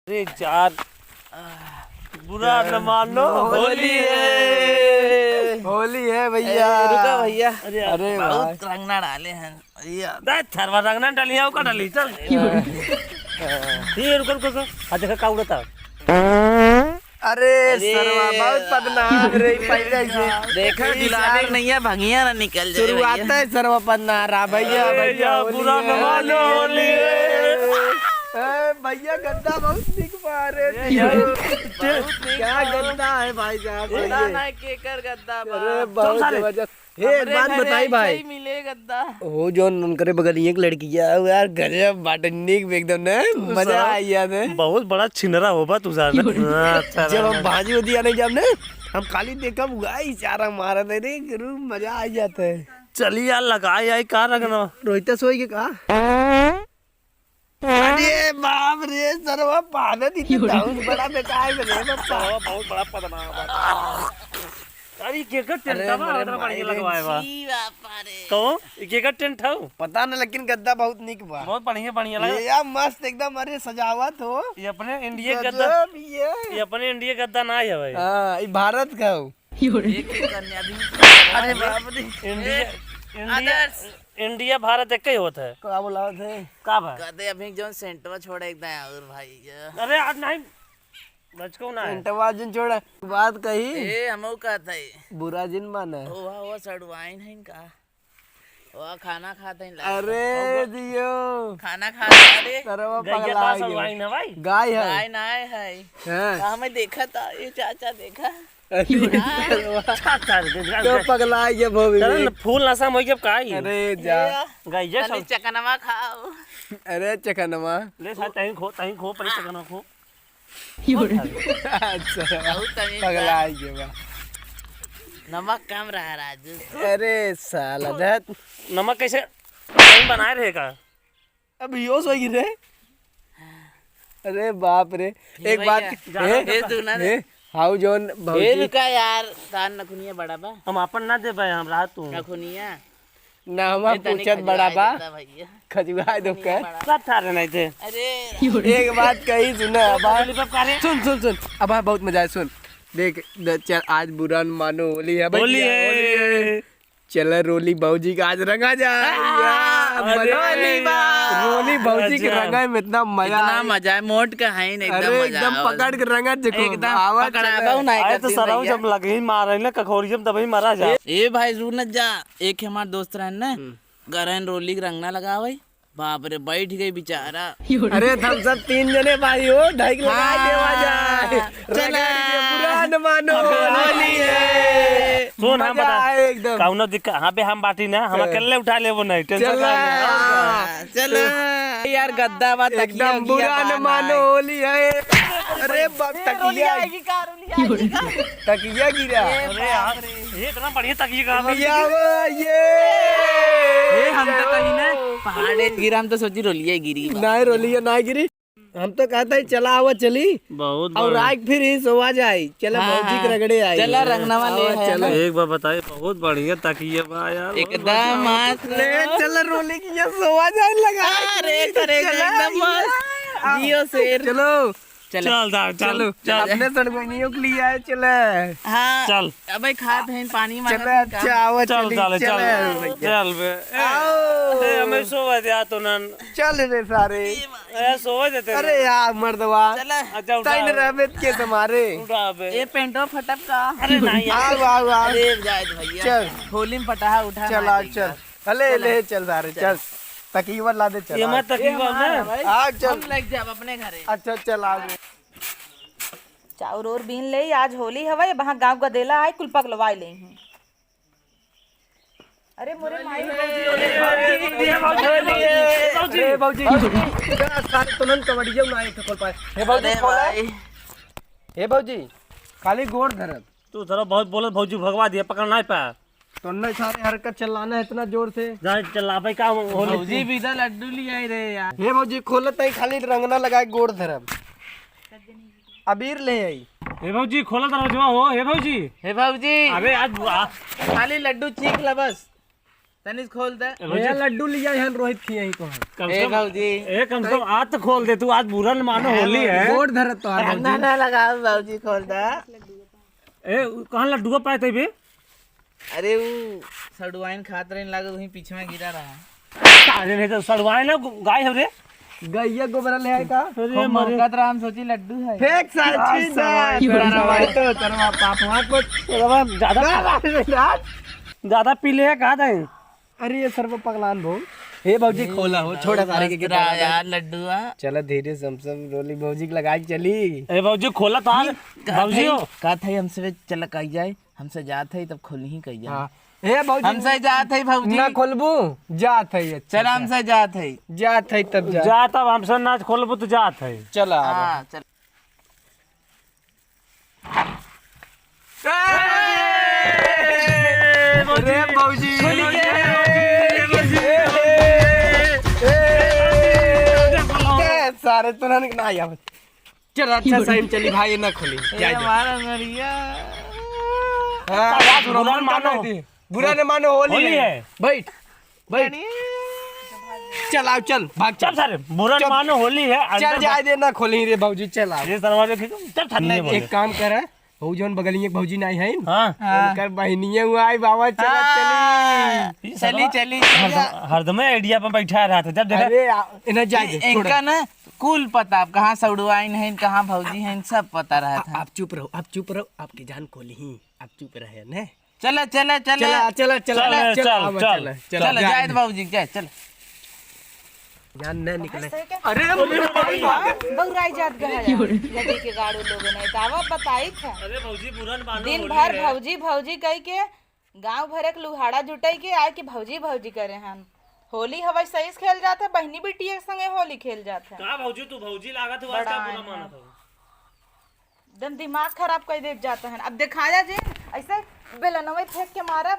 अरे यार बुरा न मानो, होली है भैया। रुका भैया, अरे बहुत रंगना डाले हैं भैया। थरवा रंगना डली है का डली चल ये रुको रुको रुको आ देखा का उड़ता। अरे सरवा बहुत बदनाम रे पहले से देखा गुलाबी नहीं है, भंगिया ना निकल जाए। शुरुआत है सरवा बदनाम भैया। भैया बुरा न मानो, होली भैया गद्दा बहुत निक मारे। क्या गद्दा है भाई साहब, केकर गद्दा अरे बहुत जबरदस्त। एक बात बताई भाई, मिले गद्दा वो जो उनके बगल एक लड़की है यार, गजब बाटनिक एकदम ने मजा आई यार। बहुत बड़ा छिनरा होगा तू सार। जब हम भाजी होती है नहीं जब ने हम खाली देखा गाय चारा मारा थे रे गुरु, मजा आ जाता है। चलिए यार लगाए आई का रखना रोहित सोई के कहा। अरे बाप रे सरवा पागल इतना बड़ा बेकार है रे बाबा, बहुत बड़ा पदमा। अरे के का टेंट बा इतना बढ़िया लगवाए बा कहो के का टेंट है पता न, लेकिन गद्दा बहुत निक बा, बहुत बढ़िया लगा ये यार मस्त एकदम। अरे सजावट हो, ये अपने इंडिया गद्दा, गजब ये अपने इंडिया गद्दा ना है भाई। हां ये भारत का हो। अरे बाप रे, इंडिया भारत एक ही होता है। क्या बोला थे का भाई कहते अभी जो सेंटवा छोड़ एकदम और भाई। अरे आज नहीं बचको ना है इंटवा जिन छोड़ा बात कही ए हमऊ कहता है बुरा जिन माना। वो सड़वाइन है इनका, वो खाना खाते हैं। अरे दियो खाना खाता अरे सरवा गैया पगला का गया। सलवाई ना भाई गाय है गाय ना है हैं? हमें देखा था ये चाचा देखा। तो पगला ये भोगी। चल फूल नशा मोई जब का ही अरे जा गैया खाली चकनवा खाओ। अरे चकनमा ले सा तहीं खो पर चकना खो। अच्छा बहुत तमीज पगला बा। ये बा। नमक कम रहा राजू। अरे साला धत नमक कैसे कहीं बनाए रहेगा। अब यो सोई रे। अरे बाप रे एक बात ए तू ना हाउ जोन ए भौजी रुका यार, तान नखुनिया बड़ा बा, हम अपन ना दे भाई हम रात तू नखुनिया ना हम पूछत बड़ा बा भैया। खजुआ दो के सब थारे नहीं थे। अरे एक बात कही सुना अब लॉलीपॉप का रे सुन अब बहुत मजा है। सुन देख चल आज बुरा न मानो, होली है होली भैया, है। चल रोली भौजी का आज रंगा जा। रोली भौजी के रंगा में इतना मजा इतना मजा है, मोट का है ना एकदम अरे मजा एकदम आवत। पकड़ के रंगा देखो एकदम आवाज पकड़ाबा ना आए तो सराव जब लगे ही मारे ना कखोरियम तभी मारा जा। ए भाई सुन जा, एक हमार दोस्त रहन ना गरन रोली के रंगना लगावे, बाप रे बैठ गई बेचारा। अरे हम सब 3 जने भाई हो ढाई लगा देवा जाए। चला बुरा न मानो, होली है। सुन हम मजा बता आए एकदम। काउनो दिक्कत हाँ पे हम बाटी ना हम अकेले उठा ले वो नहीं टेंशन चला चल यार गद्दा बा तकिया एकदम बुरा न मानो, होली है। अरे तकिया तकिया गिरा। अरे यार ये इतना बढ़िया तकिया का भैया ये हम तो कहीं ना पहाड़े गिरा, हम तो सोची रोलिया गिरी बा। नहीं रोलिया नहीं गिरी, हम तो कहते हैं चला आवा चली बहुत और आज फिर ही सोवा जाए। चला भौजी के रगड़े आई चला रंगनावा ले है चलो एक बार बताए बहुत बढ़िया तकिया बा यार एकदम मस्त। चल रोली की यहाँ सोवा जाए लगा। अरे करेगा एकदम मस्त जियो शेर। चलो चल चलो अपने सड़गोनियों के लिए आए। चले हाँ चल अबे खात हैं पानी चले मांगा अच्छा आओ चल चली चल चल चल चल बे आओ। ए हमें सोवा दिया तो नन चल रे सारे। ए सोवा देते अरे यार मर्दवा चला अच्छा उठा तैन रहमत के तुम्हारे। उठा बे ये पेंटो फटप का। अरे नहीं यार आओ आओ आओ अरे जायद भैया चल होली में पटाखा उठा चल आ चल अले ले चल सारे चल तकीवर ला दे चल ये मत तकिया ना आ चल हम लग जाब अपने घरे। अच्छा चल आ चाउर और बीन ले आज होली हवा वहाँ गांव गदेला आए कुल पगलवाई ले हूँ। अरे मोरे माई ए भौजी सारे तुनन कबड्डी ना एक खोल पाए। हे भौजी अरे खोला भाई हे भौजी खाली गोड़ धरत तू थोड़ा बहुत बोलत भौजी भगवा दिया पकड़ नहीं पाया तो न सारे हरकत चलाना है इतना जोर से। जा चला भाई का होली भौजी भी तो लड्डू लिया रे यार। हे भौजी खोलत है खाली रंगना लगाए गोड़ धरब अबीर ले आई। हे भौजी खोला दरवाजा हो हे भौजी हे भौजी अबे आज खाली लड्डू चीख ला बस। तनिस खोल दे भैया लड्डू लिया यहाँ रोहित की यही को भाजी कम से कम आज तो खोल दे तू, आज बुरा न मानो होली है। गोड़ धरत तो ना लगाओ भाजी खोल दे। कहाँ लड्डू पाए थे बे? अरे वो सड़वाइन खात रहे लगे वहीं पीछे में गिरा रहा। सारे नहीं तो सड़वाए ना गाय है रे। गैया गोबर ले आए का अरे मरे हम सोची लड्डू है। फेक साची तो तरवा पापवा को ज्यादा पी ले कहा था। अरे ये सर्व पगलान भो हे भौजी खोला हो छोड़ा सारे के यार लड्डू चलो धीरे सब रोली भौजी की लगाई चली। ए भौजी खोला तो भौजी हो कहा था हमसे चल कही जाए, हमसे जात है तब खोल ही कही जाए। हे भौजी हमसे जात है भौजी ना खोलबू जात है चल हमसे जात है तब जा तब हमसे ना खोलबू तो जात है। चला हाँ चल अरे भौजी सारे तो ना आया चल अच्छा साइम चली भाई ना खोली हमारा नरिया बुरा न मानो, बुरा न मानो होली होली है। है। बैठ बैठ चल आओ चल भाग चल सारे बुरा न मानो होली है। चल जाए दे ना खोली रे भौजी चल आओ। ये दरवाजे खींचो चल ठंडे बोले। एक काम कर हो जोन बगलिए एक भौजी नहीं है हां उनकर बहनिए हुआ आई बाबा चली चली चली हरदम आइडिया पे बैठा रहा था जब देखा अरे इन्हें जाए दे इनका ना कुल पता आप कहाँ सड़वाइन है कहाँ भौजी है सब पता रहा था। आप चुप रहो आपकी जान खोली ही आप चुप रहे ना। चला चला चला चला चला चल चल जाए भौजी जाए चल जान न निकले। अरे बउराई जात गया नदी के गाड़ू लोग नहीं तावा बताई था। अरे भौजी बुरा न मानो दिन भर भौजी भौजी कह के गांव भर के लुहाड़ा जुटाई के आए कि भौजी भौजी करे हम होली हवाई सही से खेल जाते बहनी बेटी एक संगे होली खेल जाते का भौजी तू भौजी लागत हो आज का बुरा मानो था। एकदम दिमाग खराब कर देख जाते हैं। अब दिखाया जी ऐसे बेलनवे फेंक के मारा